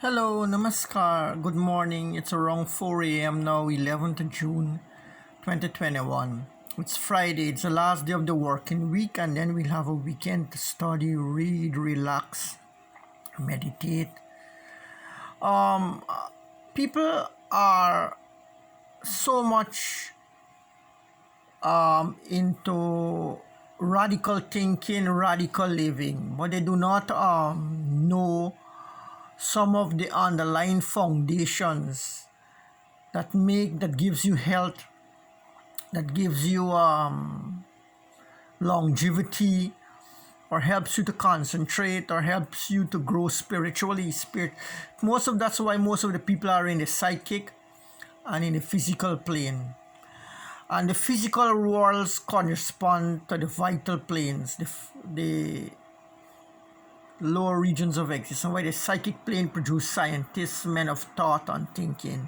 Hello, namaskar, good morning. It's around 4 a.m. now, 11th June 2021. It's Friday, it's the last day of the working week, and then we'll have a weekend to study, read, relax, meditate. Um, People are so much into radical thinking, radical living, but they do not know some of the underlying foundations that gives you health, that gives you longevity, or helps you to concentrate, or helps you to grow spiritually. That's why most of the people are in the psychic and in the physical plane. And the physical worlds correspond to the vital planes, the lower regions of existence, where the psychic plane produces scientists, men of thought and thinking.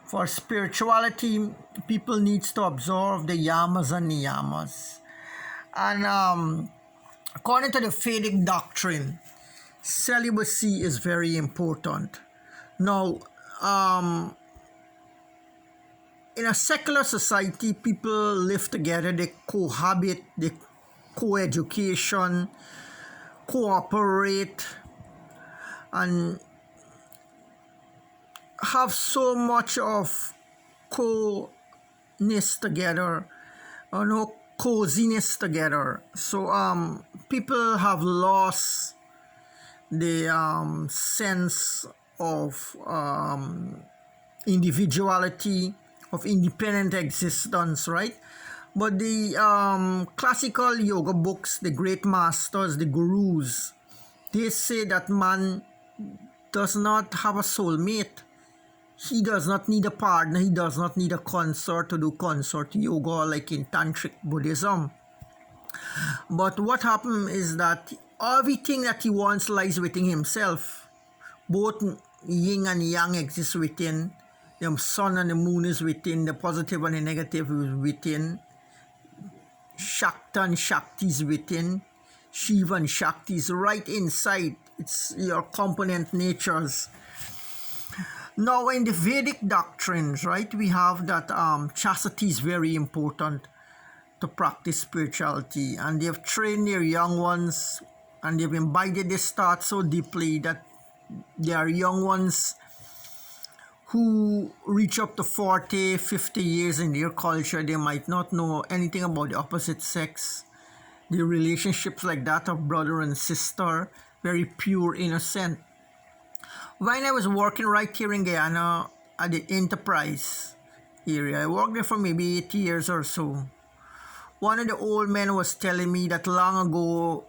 For spirituality, people needs to absorb the yamas and niyamas. And according to the Vedic doctrine, celibacy is very important. Now, in a secular society, people live together, they cohabit, they co-education, cooperate, and have so much of co-ness together, or no coziness together. So people have lost the sense of individuality, of independent existence, right? But the classical yoga books, the great masters, the gurus, they say that man does not have a soulmate. He does not need a partner, he does not need a consort to do consort yoga like in Tantric Buddhism. But what happened is that everything that he wants lies within himself. Both yin and yang exist within. The sun and the moon is within. The positive and the negative is within. Shakta and Shakti is within. Shiva and Shakti is right inside. It's your component natures. Now, in the Vedic doctrines, right, we have that chastity is very important to practice spirituality, and they've trained their young ones, and they've imbibed this thought so deeply that there are young ones who reach up to 40, 50 years in their culture. They might not know anything about the opposite sex. The relationships like that of brother and sister, very pure, innocent. When I was working right here in Guyana at the Enterprise area, I worked there for maybe 8 years or so. One of the old men was telling me that long ago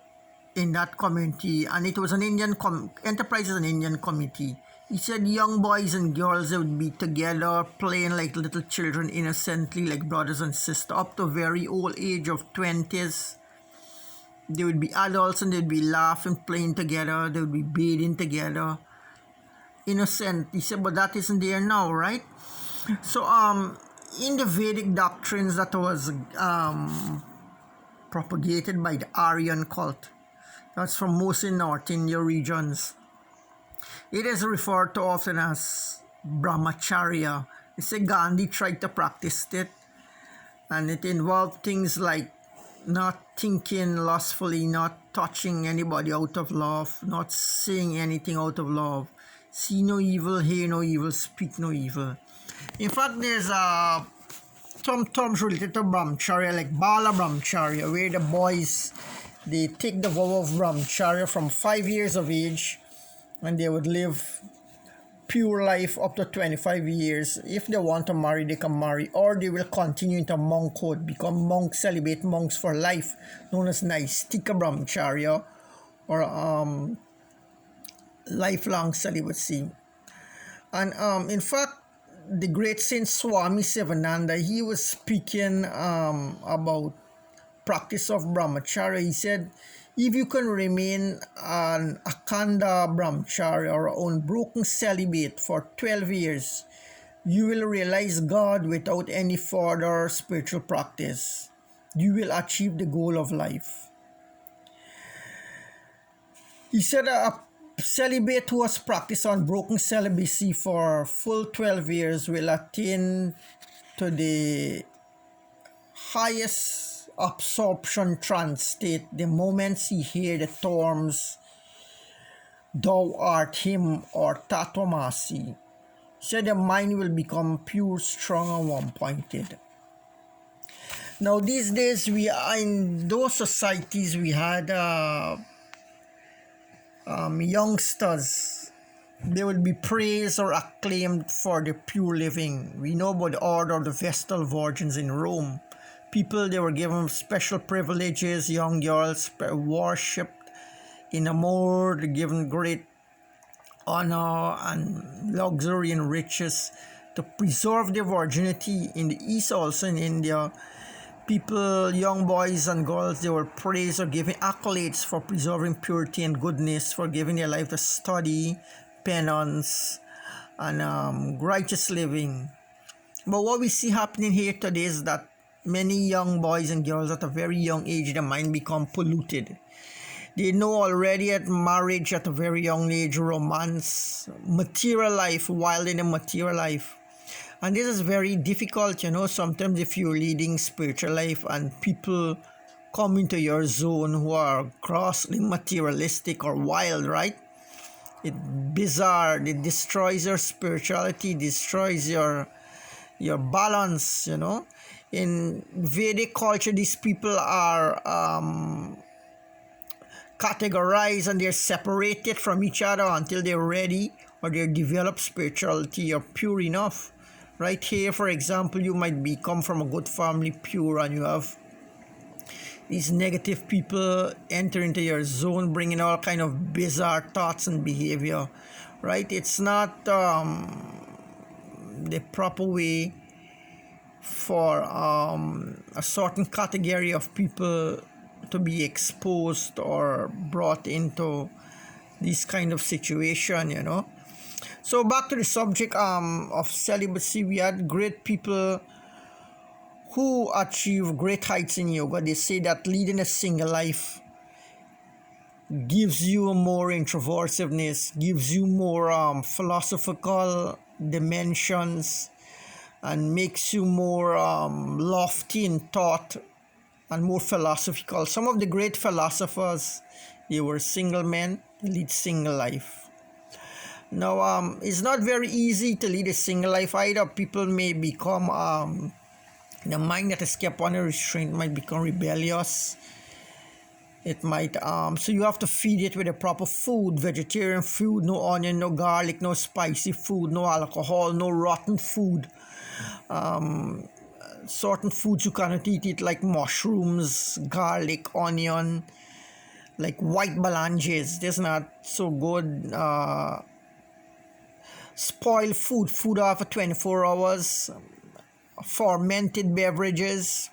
in that community, and it was an Enterprise is an Indian community. He said young boys and girls, they would be together playing like little children innocently, like brothers and sisters, up to very old age of 20s. They would be adults and they'd be laughing, playing together, they would be bathing together. Innocent. He said, but that isn't there now, right? So in the Vedic doctrines that was propagated by the Aryan cult, that's from mostly North India regions, it is referred to often as brahmacharya. They say Gandhi tried to practice it, and it involved things like not thinking lustfully, not touching anybody out of love, not saying anything out of love. See no evil, hear no evil, speak no evil. In fact, there's some terms related to brahmacharya, like Bala brahmacharya, where the boys, they take the vow of brahmacharya from 5 years of age, and they would live pure life up to 25 years. If they want to marry, they can marry, or they will continue into monkhood, become monks, celibate monks for life, known as Naistika brahmacharya, or lifelong celibacy. And in fact, the great Saint Swami Sivananda, he was speaking about practice of brahmacharya. He said, if you can remain an akanda brahmacharya or unbroken celibate for 12 years, you will realize God without any further spiritual practice. You will achieve the goal of life. He said a celibate who has practiced unbroken celibacy for full 12 years will attain to the highest absorption trance state the moment he hear the terms thou art him or tatomasi. So the mind will become pure, strong, and one-pointed. Now these days we are in those societies we had youngsters. They will be praised or acclaimed for their pure living. We know about the order of the Vestal Virgins in Rome. People, they were given special privileges. Young girls worshipped in a more, given great honor and luxury and riches to preserve their virginity. In the East, also in India, people, young boys and girls, they were praised or given accolades for preserving purity and goodness, for giving their life to study, penance, and righteous living. But what we see happening here today is that many young boys and girls at a very young age, their mind become polluted. They know already at marriage at a very young age, romance, material life, while in a material life. And this is very difficult, sometimes if you're leading spiritual life and people come into your zone who are grossly materialistic or wild, right? It's bizarre. It destroys your spirituality, destroys your balance, In Vedic culture, these people are categorized and they're separated from each other until they're ready or they're developed spirituality or pure enough. Right here, for example, you might come from a good family, pure, and you have these negative people enter into your zone, bringing all kind of bizarre thoughts and behavior, right? It's not the proper way for a certain category of people to be exposed or brought into this kind of situation. So back to the subject of celibacy, we had great people who achieve great heights in yoga. They say that leading a single life gives you more introversiveness, gives you more philosophical dimensions, and makes you more lofty in thought and more philosophical. Some of the great philosophers, they were single men, they lead single life. Now, it's not very easy to lead a single life either. People may become the mind that is kept under restraint might become rebellious. It might so you have to feed it with the proper food, vegetarian food, no onion, no garlic, no spicy food, no alcohol, no rotten food. Certain foods you cannot eat it, like mushrooms, garlic, onion, like white balanges. That's not so good. Spoiled food after 24 hours, fermented beverages,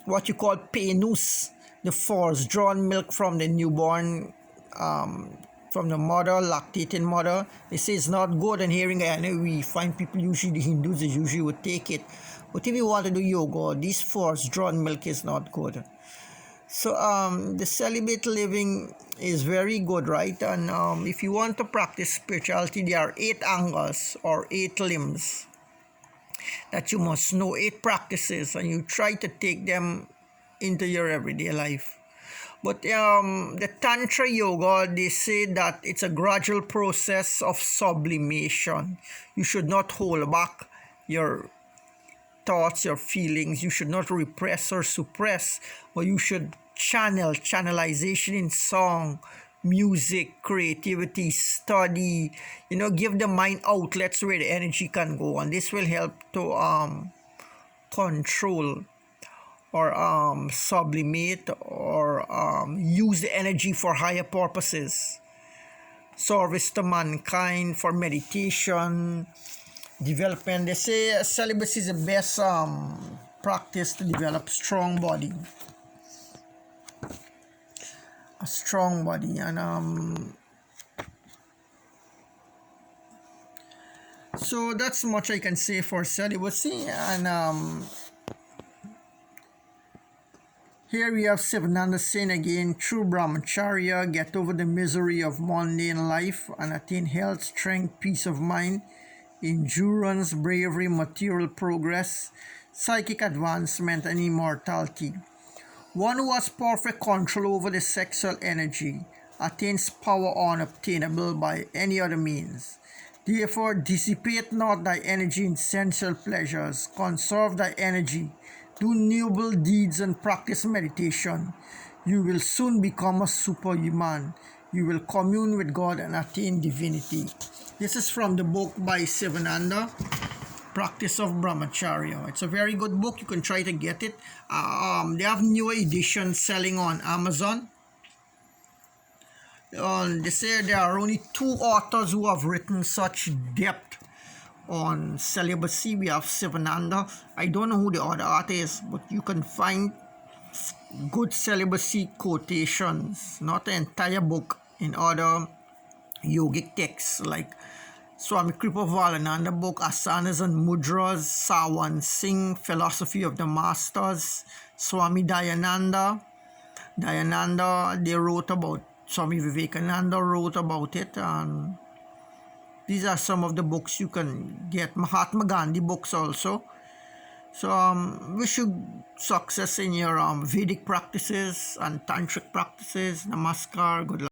what you call penus, the force drawn milk from the newborn, from the mother, lactating mother. They say it's not good, and hearing I know we find people, usually the Hindus, they usually would take it. But if you want to do yoga, this force drawn milk is not good. So the celibate living is very good, right? And if you want to practice spirituality, there are 8 angles or 8 limbs that you must know, 8 practices, and you try to take them into your everyday life. But the Tantra Yoga, they say that it's a gradual process of sublimation. You should not hold back your thoughts, your feelings. You should not repress or suppress, but you should channelization in song, music, creativity, study, give the mind outlets where the energy can go, and this will help to control or sublimate or use the energy for higher purposes, service to mankind, for meditation, development. They say celibacy is the best practice to develop a strong body, and so that's much I can say for celibacy. And Here we have Sivananda saying again, true brahmacharya, get over the misery of mundane life and attain health, strength, peace of mind, endurance, bravery, material progress, psychic advancement, and immortality. One who has perfect control over the sexual energy attains power unobtainable by any other means. Therefore, dissipate not thy energy in sensual pleasures, conserve thy energy, do noble deeds and practice meditation. You will soon become a superhuman. You will commune with God and attain divinity. This is from the book by Sivananda, Practice of Brahmacharya. It's a very good book. You can try to get it. They have new editions selling on Amazon. They say there are only 2 authors who have written such depth on celibacy. We have Sivananda. I don't know who the other author is, but you can find good celibacy quotations, not the entire book, in other yogic texts like Swami Kripalananda book, Asanas and Mudras, Sawan Singh, Philosophy of the Masters, Swami Dayananda, they wrote about, Swami Vivekananda wrote about it, and these are some of the books you can get. Mahatma Gandhi books also. So wish you success in your Vedic practices and tantric practices. Namaskar. Good luck.